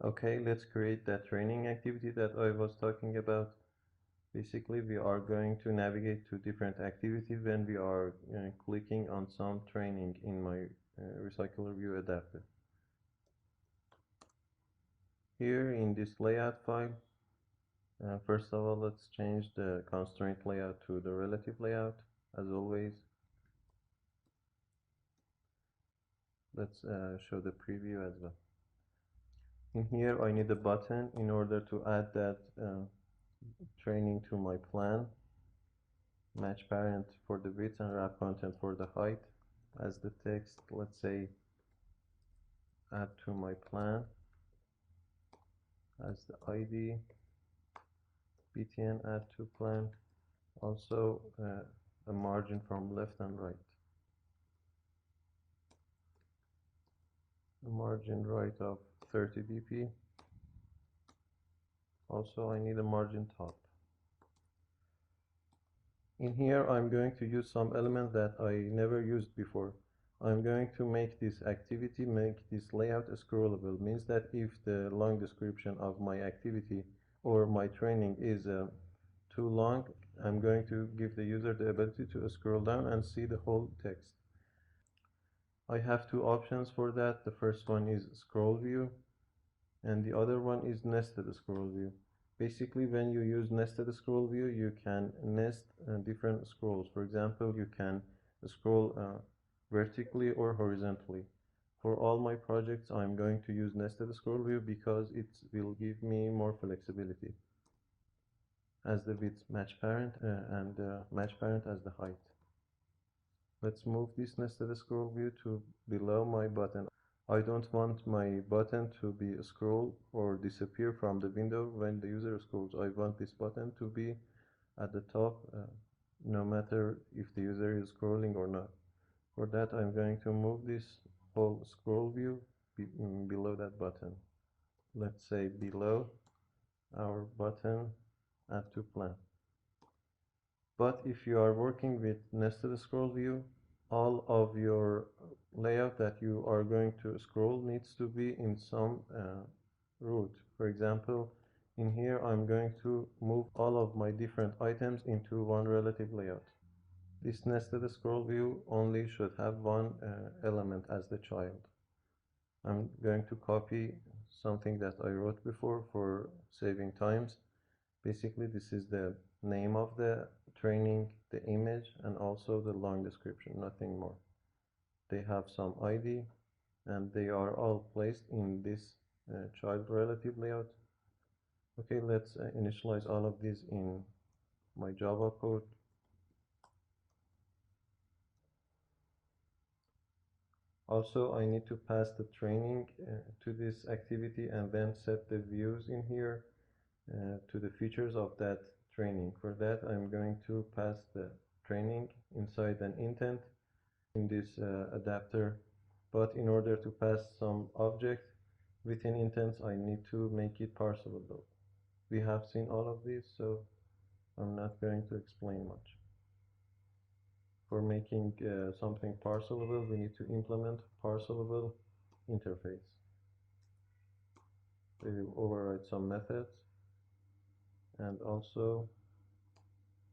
Okay, let's create that training activity that I was talking about. Basically, we are going to navigate to different activity when we are clicking on some training in my Recycler View adapter. Here in this layout file, first of all, let's change the constraint layout to the relative layout. As always, let's show the preview as well. In here, I need a button in order to add that training to my plan. Match parent for the width and wrap content for the height. As the text, let's say, add to my plan. As the ID, btn add to plan. Also a margin from left and right. A margin right of 30 dp. Also I need a margin top. In here I'm going to use some element that I never used before. I'm going to make this activity, make this layout scrollable. Means that if the long description of my activity or my training is too long, I'm going to give the user the ability to scroll down and see the whole text. I have two options for that. The first one is scroll view and the other one is nested scroll view. Basically, when you use nested scroll view, you can nest different scrolls. For example, you can scroll vertically or horizontally. For all my projects, I'm going to use nested scroll view because it will give me more flexibility as the width match parent and match parent as the height. Let's move this nested scroll view to below my button. I don't want my button to be scrolled or disappear from the window when the user scrolls. I want this button to be at the top no matter if the user is scrolling or not. For that, I'm going to move this whole scroll view below that button. Let's say below our button add to plan. But if you are working with nested scroll view, all of your layout that you are going to scroll needs to be in some route. For example, in here I'm going to move all of my different items into one relative layout. This nested scroll view only should have one element as the child. I'm going to copy something that I wrote before for saving times. Basically, this is the name of the training, the image, and also the long description, nothing more. They have some ID, and they are all placed in this child relative layout. Okay, let's initialize all of these in my Java code. Also, I need to pass the training to this activity and then set the views in here to the features of that training. For that, I'm going to pass the training inside an intent in this adapter. But in order to pass some object within intents, I need to make it parsable. We have seen all of this, so I'm not going to explain much. For making something parcelable, we need to implement parcelable interface. We will override some methods, and also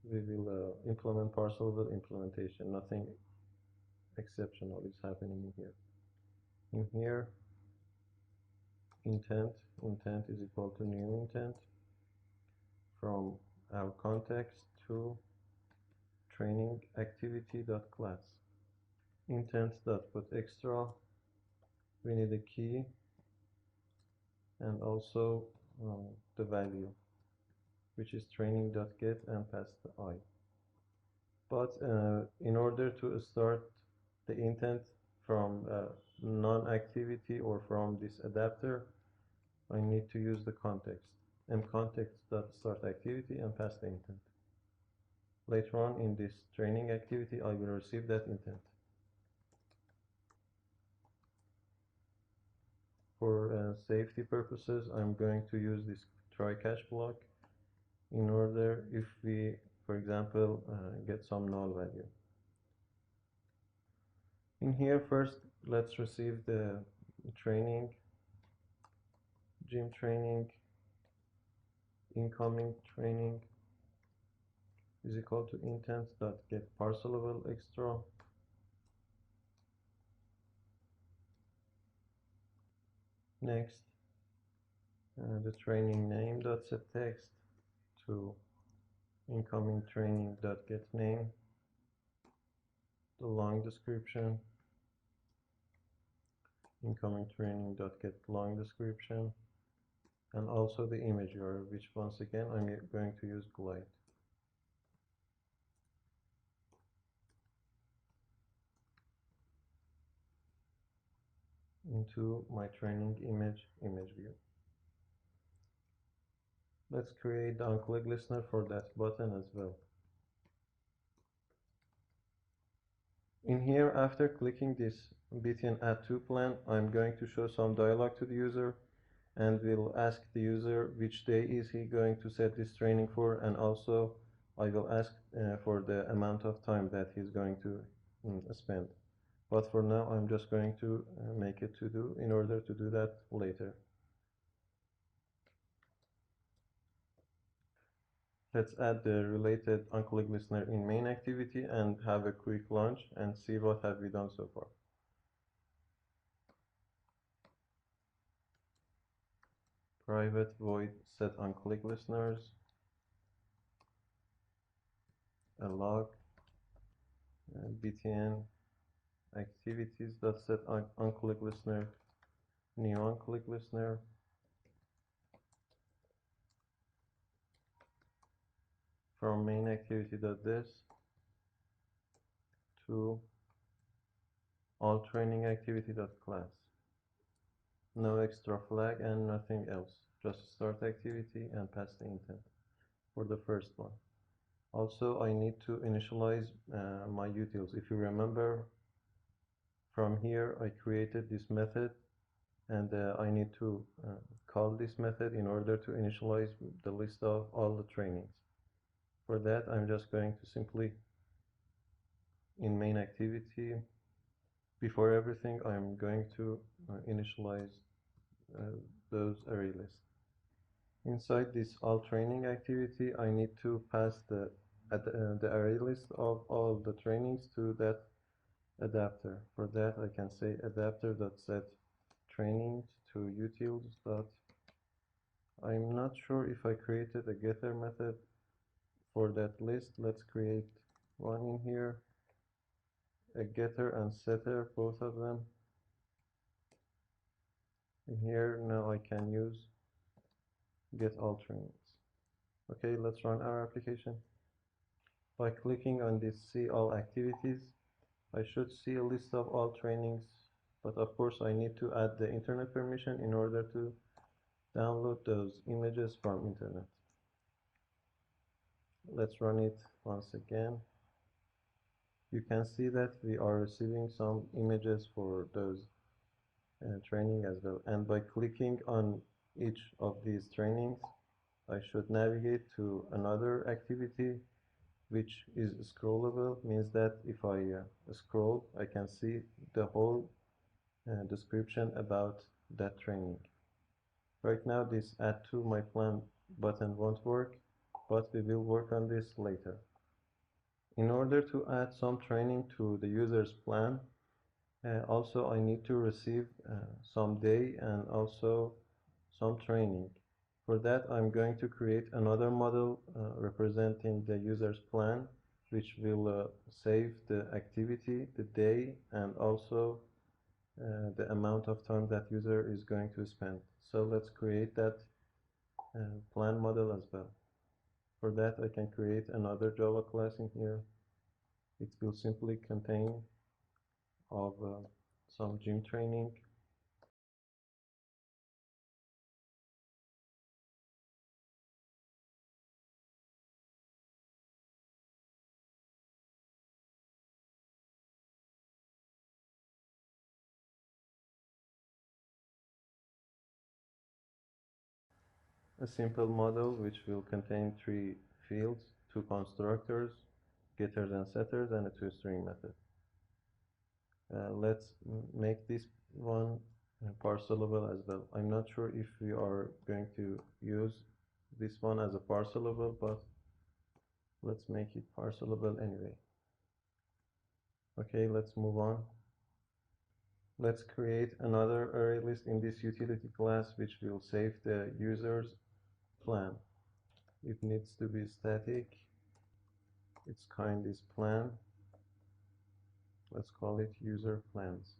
we will implement parcelable implementation. Nothing exceptional is happening in here. In here, intent is equal to new intent from our context to training activity.class. Intent.put extra, we need a key and also the value, which is training.get and pass the I. But in order to start the intent from non-activity or from this adapter, I need to use the context. mContext.start activity and pass the intent. Later on in this training activity, I will receive that intent. For safety purposes, I'm going to use this try catch block in order if we, for example, get some null value. In here, first, let's receive the training gym training incoming training is equal to intent.get parser level extra. Next, the training name dot set text to incoming training dot get name, the long description, incoming training dot get long description, and also the image URL, which once again I'm going to use Glide. Into my training image view. Let's create the on-click listener for that button as well. In here, after clicking this BTN Add To plan, I'm going to show some dialog to the user, and we'll ask the user which day is he going to set this training for, and also I will ask for the amount of time that he's going to spend. But for now, I'm just going to make it to do in order to do that later. Let's add the related on-click listener in main activity and have a quick launch and see what have we done so far. Private void set on-click listeners, a log, btn activities dot set on-click listener, new on-click listener, from main activity dot this to all training activity dot class. No extra flag and nothing else, just start activity and pass the intent for the first one. Also, I need to initialize my utils. If you remember, from here I created this method, and I need to call this method in order to initialize the list of all the trainings. For that, I'm just going to simply, in main activity, before everything, I'm going to initialize those array lists. Inside this all training activity, I need to pass the array list of all the trainings to that adapter. For that, I can say adapter.set trainings to utils. I'm not sure if I created a getter method for that list. Let's create one in here, a getter and setter, both of them. In here, now I can use get all trainings. Okay, let's run our application. By clicking on this see all activities, I should see a list of all trainings, but of course I need to add the internet permission in order to download those images from internet. Let's run it once again. You can see that we are receiving some images for those training as well. And by clicking on each of these trainings, I should navigate to another activity which is scrollable. Means that if I scroll, I can see the whole description about that training. Right now, this add to my plan button won't work, but we will work on this later. In order to add some training to the user's plan, also I need to receive some day and also some training. For that, I'm going to create another model representing the user's plan, which will save the activity, the day, and also the amount of time that user is going to spend. So let's create that plan model as well. For that, I can create another Java class in here. It will simply contain of some gym training. A simple model which will contain 3 fields, 2 constructors, getters and setters, and a toString method. Let's make this one parcelable as well. I'm not sure if we are going to use this one as a parcelable, but let's make it parcelable anyway. Okay, let's move on. Let's create another array list in this utility class, which will save the user's plan. It needs to be static. Its kind is plan. Let's call it user plans.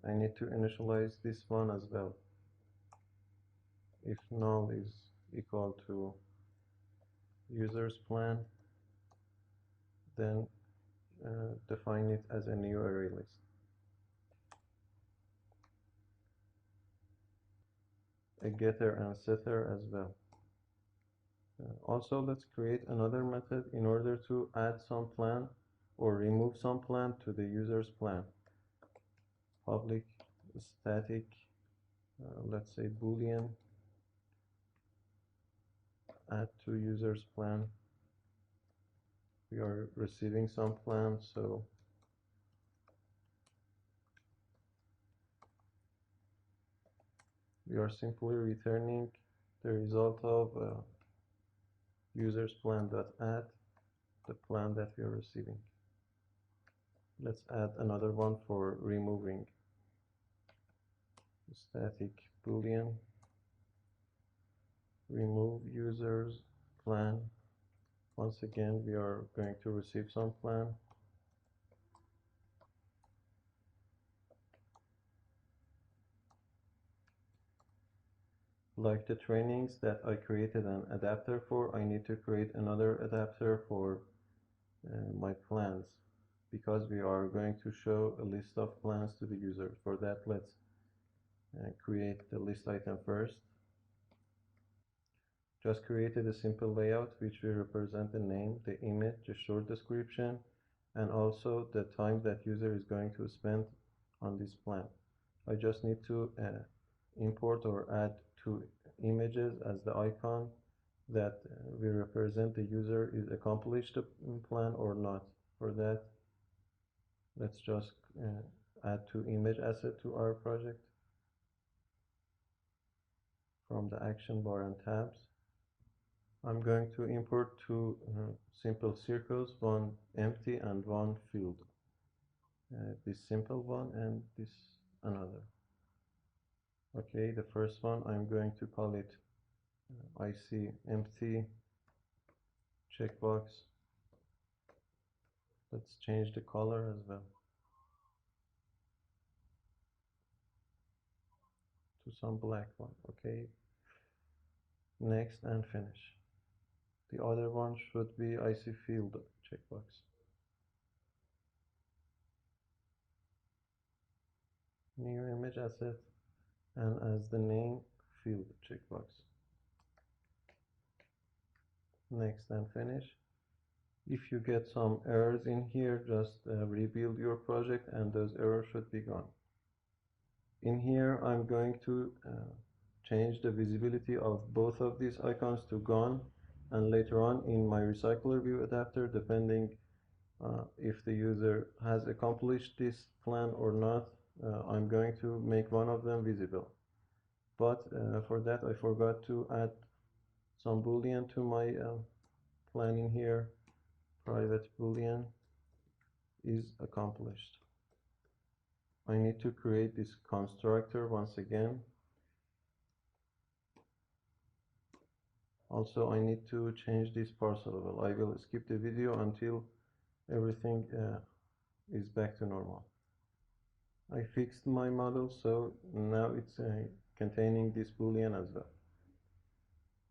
I need to initialize this one as well. If null is equal to user's plan, then define it as a new array list. A getter and setter as well. Also, let's create another method in order to add some plan or remove some plan to the user's plan. Public static, let's say boolean, add to user's plan. We are receiving some plan, so we are simply returning the result of user's plan.add, the plan that we are receiving. Let's add another one for removing. Static boolean, remove user's plan. Once again, we are going to receive some plan. Like the trainings that I created an adapter for, I need to create another adapter for my plans, because we are going to show a list of plans to the user. For that, let's create the list item first. Just created a simple layout which will represent the name, the image, the short description, and also the time that user is going to spend on this plan. I just need to import or add two images as the icon that will represent the user is accomplished the plan or not. For that, let's just add two image assets to our project from the action bar and tabs. I'm going to import two simple circles, one empty and one filled. This simple one and this another. Okay, the first one I'm going to call it I see empty checkbox. Let's change the color as well to some black one. Okay, next and finish. The other one should be I see field checkbox. New image asset, and as the name field checkbox. Next and finish. If you get some errors in here, just rebuild your project and those errors should be gone. In here, I'm going to change the visibility of both of these icons to gone, and later on in my recycler view adapter, depending if the user has accomplished this plan or not, I'm going to make one of them visible. But for that, I forgot to add some boolean to my plan in here. Private boolean is accomplished. I need to create this constructor once again. Also, I need to change this parser level. I will skip the video until everything is back to normal. I fixed my model, so now it's containing this boolean as well.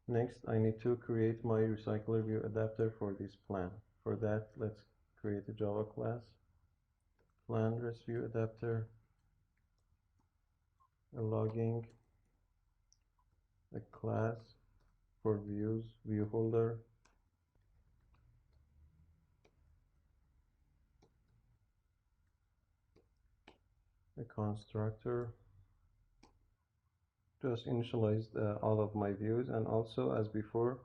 Next, I need to create my recycler view adapter for this plan. For that, let's create a Java class, plan view adapter, a logging, a class for views, view holder, a constructor. Just initialized all of my views, and also as before,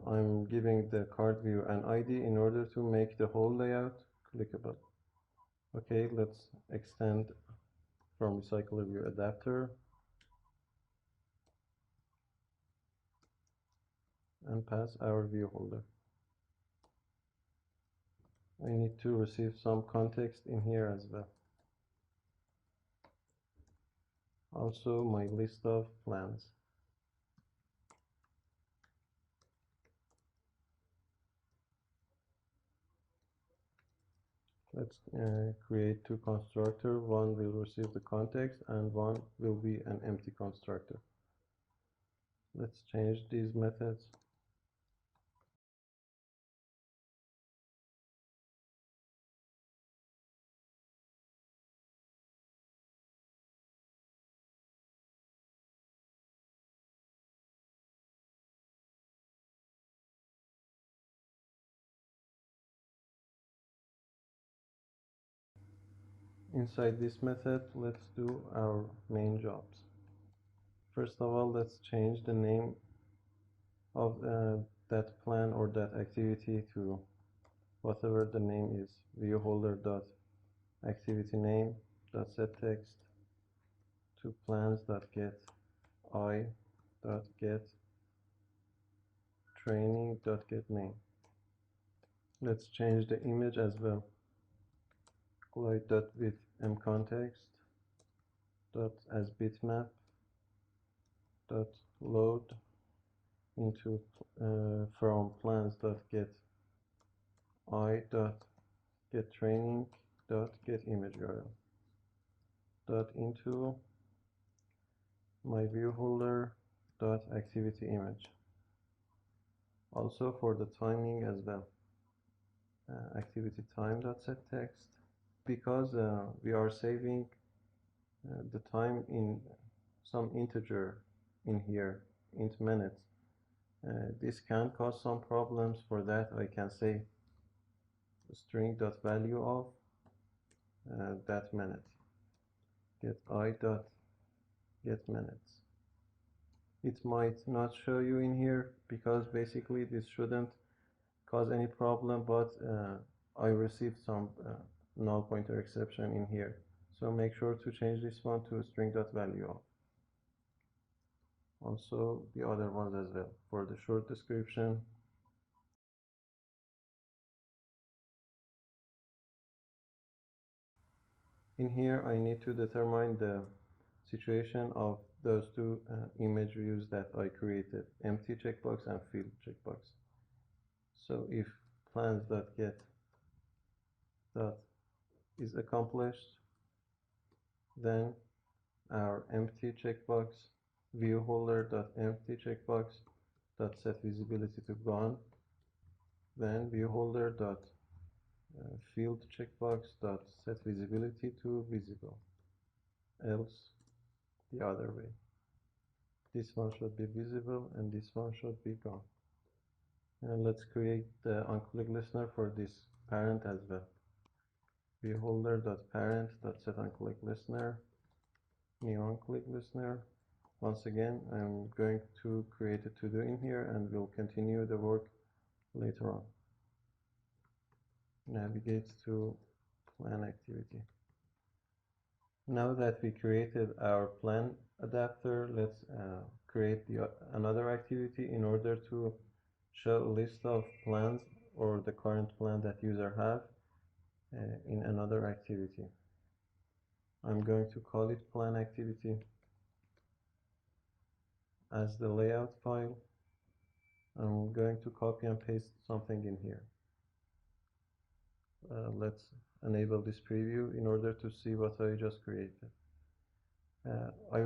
I'm giving the card view an ID in order to make the whole layout clickable. Okay, let's extend from recycler view adapter and pass our view holder. I need to receive some context in here as well. Also my list of plans. Let's create two constructors. One will receive the context and one will be an empty constructor. Let's change these methods. Inside this method, let's do our main jobs. First of all, let's change the name of that plan or that activity to whatever the name is. ViewHolder.ActivityName.setText to plans.get.I.getTraining.getName. Let's change the image as well. Glide.widthMContext as bitmap load into from plans.get I.getTraining.getImageURL into my ViewHolder.ActivityImage. Also for the timing as well, ActivityTime.setText, because we are saving the time in some integer in here, int minutes. This can cause some problems. For that, I can say string.value of that minute, get I.getMinutes. It might not show you in here because basically this shouldn't cause any problem, but I received some null pointer exception in here. So make sure to change this one to string.value of. Also the other ones as well. For the short description, in here I need to determine the situation of those two image views that I created, empty checkbox and field checkbox. So if plans.get is accomplished, then our empty checkbox ViewHolder.empty checkbox set visibility to gone, then ViewHolder.field checkbox set visibility to visible, else the other way. This one should be visible and this one should be gone. And let's create the onClick listener for this parent as well. ViewHolder.parent.set onClick listener, new onClick listener. Once again, I'm going to create a to-do in here and we'll continue the work later on. Navigate to plan activity. Now that we created our plan adapter, let's create another activity in order to show a list of plans or the current plan that user have in another activity. I'm going to call it plan activity as the layout file. I'm going to copy and paste something in here. Let's enable this preview in order to see what I just created. I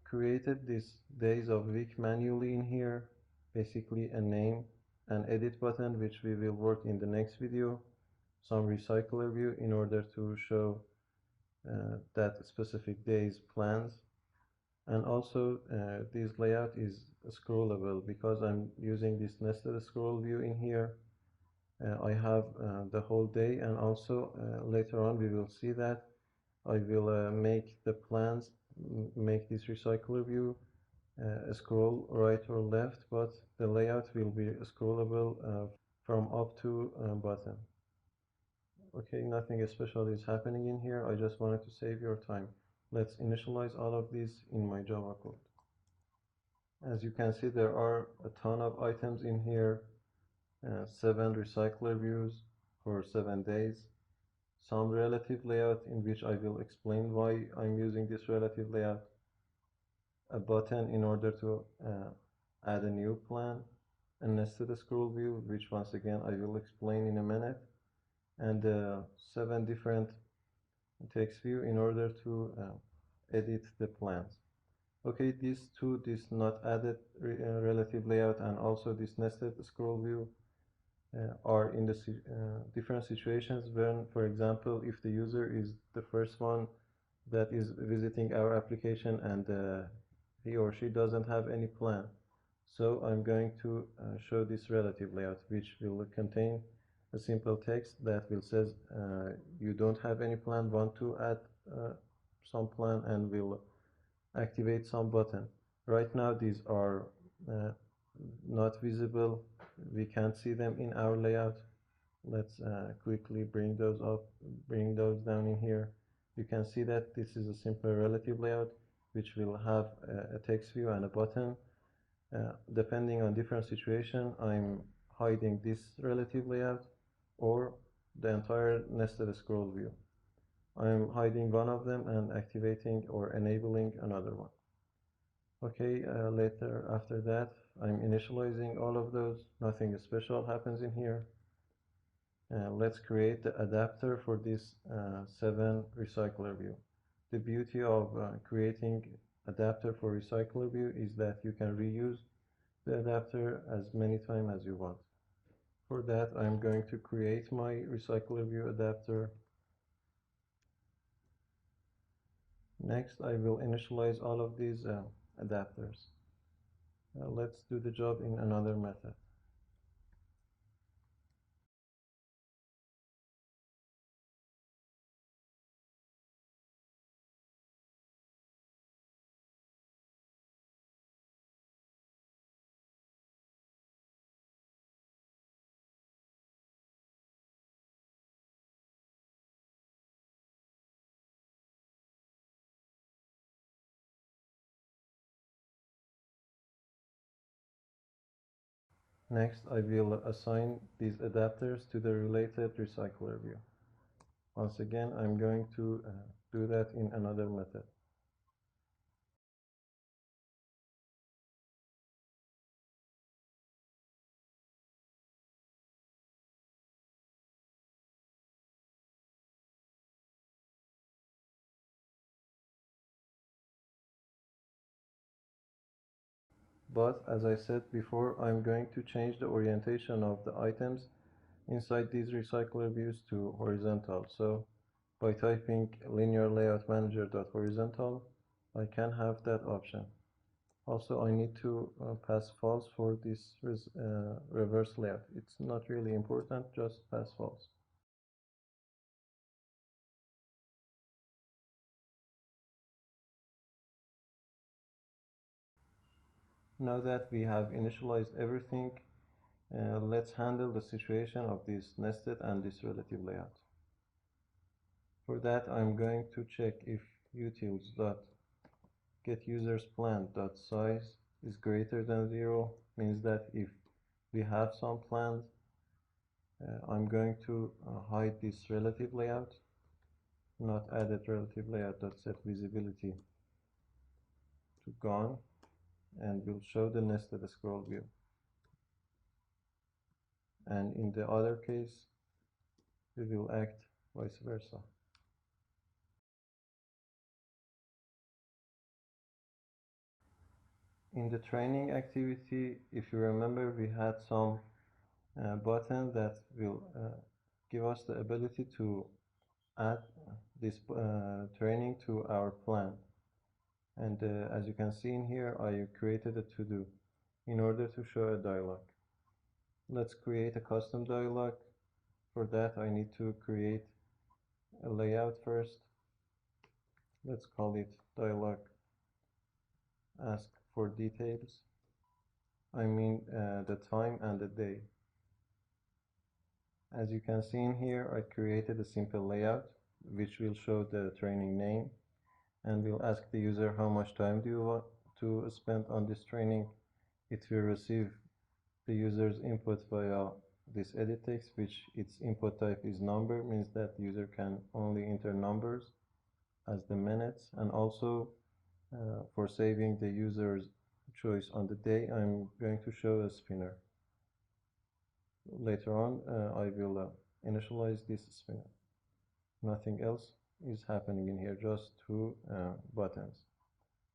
created these days of week manually in here, basically a name, an edit button, which we will work in the next video, some recycler view in order to show that specific day's plans, and also this layout is scrollable because I'm using this nested scroll view in here. I have the whole day, and also later on we will see that I will make the plans, make this recycler view scroll right or left, but the layout will be scrollable from up to bottom. Okay, nothing special is happening in here. I just wanted to save your time. Let's initialize all of these in my Java code. As you can see, there are a ton of items in here, 7 recycler views for 7 days, some relative layout in which I will explain why I'm using this relative layout, a button in order to add a new plan, a nested scroll view, which once again I will explain in a minute, and 7 different text view in order to edit the plans. Okay, these two, this not added relative layout and also this nested scroll view are in the different situations when, for example, if the user is the first one that is visiting our application and he or she doesn't have any plan. So I'm going to show this relative layout, which will contain a simple text that will says you don't have any plan, want to add some plan, and will activate some button. Right now these are not visible. We can't see them in our layout. Let's quickly bring those up, bring those down in here. You can see that this is a simple relative layout which will have a text view and a button. Depending on different situation, I'm hiding this relative layout or the entire nested scroll view. I'm hiding one of them and activating or enabling another one. Okay, later after that, I'm initializing all of those. Nothing special happens in here. Let's create the adapter for this 7 recycler view. The beauty of creating adapter for recycler view is that you can reuse the adapter as many times as you want. For that, I'm going to create my recycler view adapter. Next, I will initialize all of these adapters. Let's do the job in another method. Next, I will assign these adapters to the related recycler view. Once again, I'm going to do that in another method. But as I said before, I'm going to change the orientation of the items inside these recycler views to horizontal. So by typing linear layout manager.horizontal, I can have that option. Also, I need to pass false for this reverse layout. It's not really important, just pass false. Now that we have initialized everything, let's handle the situation of this nested and this relative layout. For that, I'm going to check if utils.getUsersPlan.size is greater than 0, means that if we have some plans, I'm going to hide this relative layout, not added relative layout.set visibility to gone, and we'll show the nested scroll view. And in the other case, we will act vice versa. In the training activity, if you remember, we had some button that will give us the ability to add this training to our plan. And as you can see in here, I created a to-do in order to show a dialog. Let's create a custom dialog. For that, I need to create a layout first. Let's call it dialog ask for details. I mean the time and the day. As you can see in here, I created a simple layout which will show the training name, and we'll ask the user how much time do you want to spend on this training. It will receive the user's input via this edit text, which its input type is number, means that the user can only enter numbers as the minutes. And also for saving the user's choice on the day, I'm going to show a spinner. Later on, I will initialize this spinner. Nothing else is happening in here, just two buttons.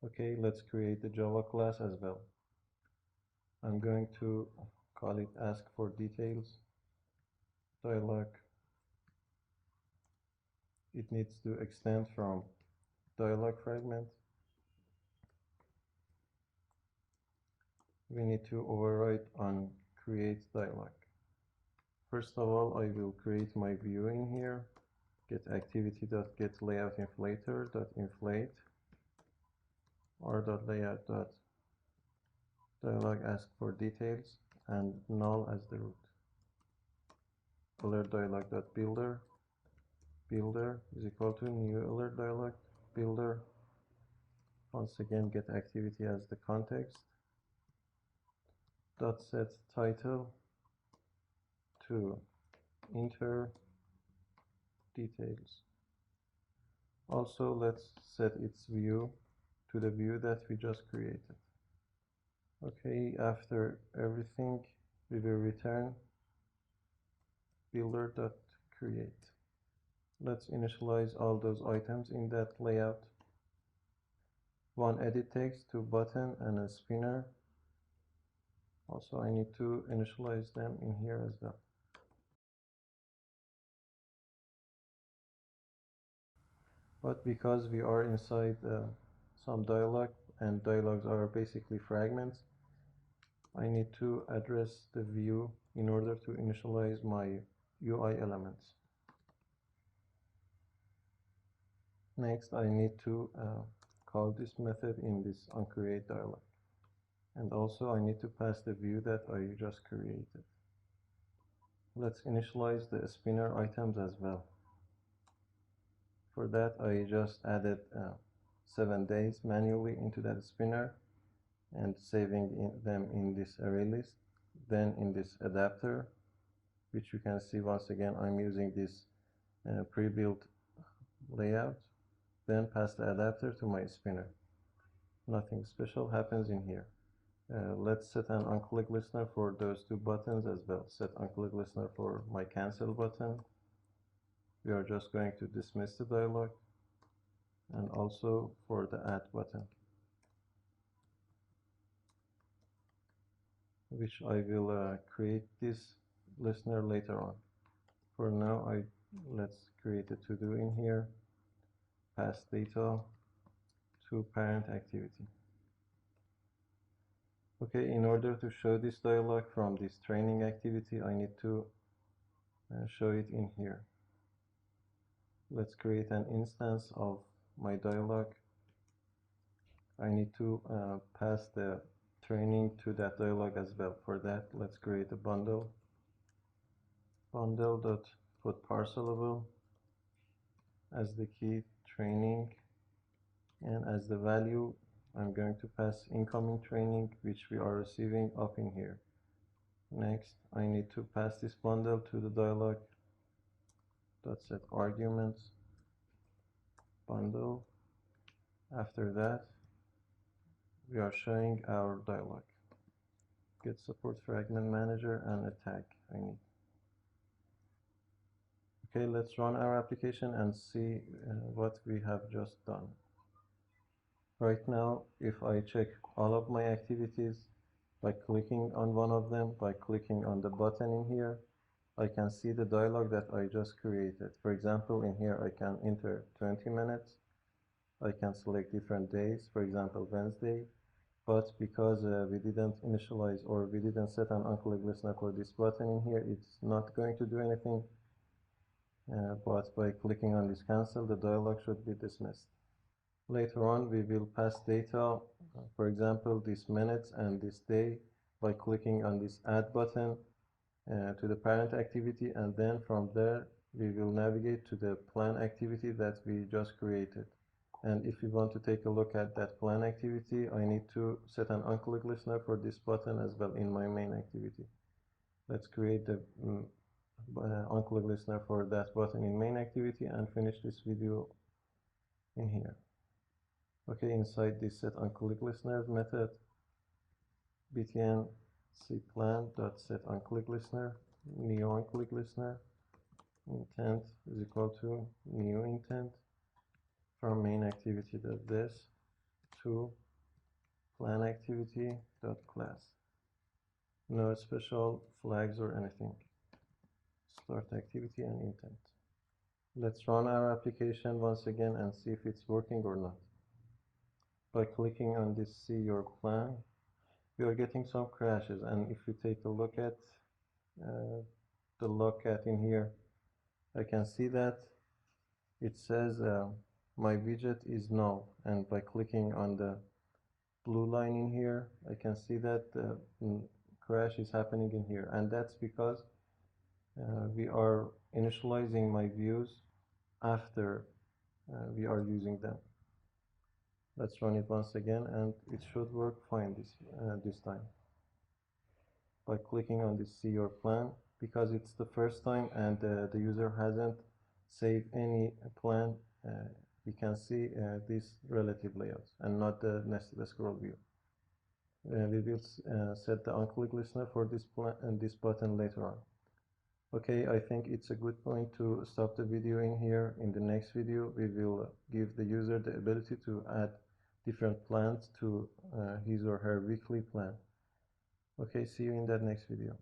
Okay, let's create the Java class as well. I'm going to call it ask for details dialog. It needs to extend from dialog fragment. We need to override on create dialog. First of all, I will create my view in here. Get activity.getLayoutInflator.inflate r.layout.dialog ask for details and null as the root. Alert dialog.builder builder is equal to new alert dialog builder. Once again, get activity as the context. Dot set title to enter details. Also, let's set its view to the view that we just created. Okay, after everything, we will return builder.create. Let's initialize all those items in that layout. One edit text, two button, and a spinner. Also, I need to initialize them in here as well. But because we are inside some dialog, and dialogs are basically fragments, I need to address the view in order to initialize my UI elements. Next, I need to call this method in this onCreate dialog. And also I need to pass the view that I just created. Let's initialize the spinner items as well. For that, I just added 7 days manually into that spinner and saving them in this array list. Then in this adapter, which you can see once again, I'm using this pre-built layout. Then pass the adapter to my spinner. Nothing special happens in here. Let's set an onClick listener for those two buttons as well. Set onClick listener for my cancel button. We are just going to dismiss the dialog, and also for the add button, which I will create this listener later on. For now, let's create a to-do in here. Pass data to parent activity. Okay, in order to show this dialog from this training activity, I need to show it in here. Let's create an instance of my dialog. I need to pass the training to that dialog as well. For that, let's create a bundle. Bundle.put parcelable as the key training, and as the value, I'm going to pass incoming training, which we are receiving up in here. Next, I need to pass this bundle to the dialog. Set arguments bundle. After that, we are showing our dialog. Get support fragment manager and a tag I need. Okay, let's run our application and see what we have just done. Right now, if I check all of my activities by clicking on one of them, by clicking on the button in here, I can see the dialog that I just created. For example, in here I can enter 20 minutes. I can select different days, for example, Wednesday. But because we didn't initialize or we didn't set an onClick listener for this button in here, it's not going to do anything. But by clicking on this cancel, the dialog should be dismissed. Later on, we will pass data, for example, this minutes and this day, by clicking on this add button to the parent activity, and then from there we will navigate to the plan activity that we just created. And if we want to take a look at that plan activity, I need to set an on-click listener for this button as well in my main activity. Let's create the on-click listener for that button in main activity and finish this video in here. Okay, inside this set on-click listener method, btn cplan.set on-click listener, new on-click listener, intent is equal to new intent from main activity dot this to plan activity dot class. No special flags or anything. Start activity and intent. Let's run our application once again and see if it's working or not. By clicking on this see your plan, we are getting some crashes, and if you take a look at the logcat in here, I can see that it says my widget is null, and by clicking on the blue line in here, I can see that the crash is happening in here, and that's because we are initializing my views after we are using them. Let's run it once again, and it should work fine this time. By clicking on this see your plan, because it's the first time and the user hasn't saved any plan, we can see this relative layouts and not the nested scroll view. We will set the on-click listener for this plan and this button later on. Okay, I think it's a good point to stop the video in here. In the next video, we will give the user the ability to add different plans to his or her weekly plan. Okay, see you in that next video.